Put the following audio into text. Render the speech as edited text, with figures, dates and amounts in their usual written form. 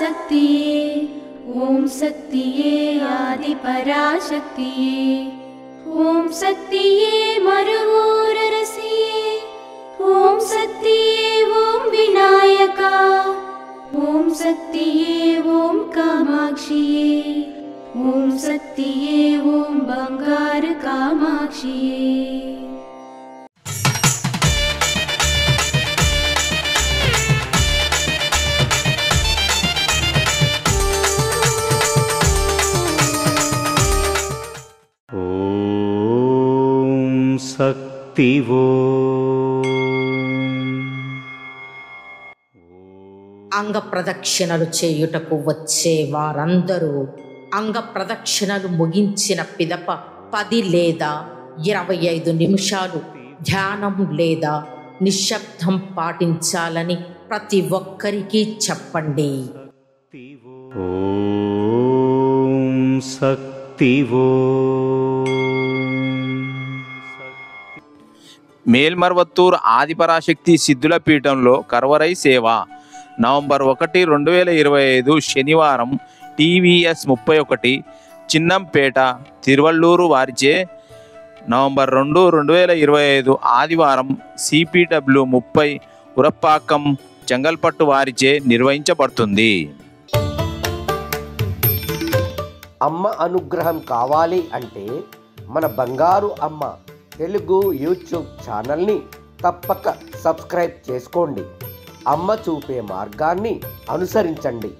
पराशक्तिये ॐ शक्तिये आदिपराशक्तिये ॐ शक्तिये मरुवोररसिये ॐ शक्तिये ॐ विनायका ॐ शक्तिये ॐ कामाक्षिये ॐ शक्तिये ॐ बंगार कामाक्षिये। శక్తివో అంగ ప్రదక్షిణలు చేయుటకు వచ్చే వారందరూ అంగ ప్రదక్షిణలు ముగించిన పిదప 10 లేదా 25 నిమిషాలు ధ్యానం లేదా నిశ్శబ్దం పాటించాలని ప్రతి ఒక్కరికి చెప్పండి. ఓం శక్తివో. మేల్మర్వత్తూర్ ఆదిపరాశక్తి సిద్ధుల పీఠంలో కర్వరై సేవ నవంబర్ 1, 2025 శనివారం TVS 31 చిన్నంపేట తిరువళ్ళూరు వారిచే నవంబర్ 2, 2025 ఆదివారం CPW 30 ఉరప్పాకం చెంగల్పట్టు వారిచే నిర్వహించబడుతుంది. అమ్మ అనుగ్రహం కావాలి అంటే మన బంగారు అమ్మ తెలుగు యూట్యూబ్ ఛానల్ని తప్పక సబ్స్క్రైబ్ చేసుకోండి. అమ్మ చూపే మార్గాన్ని అనుసరించండి.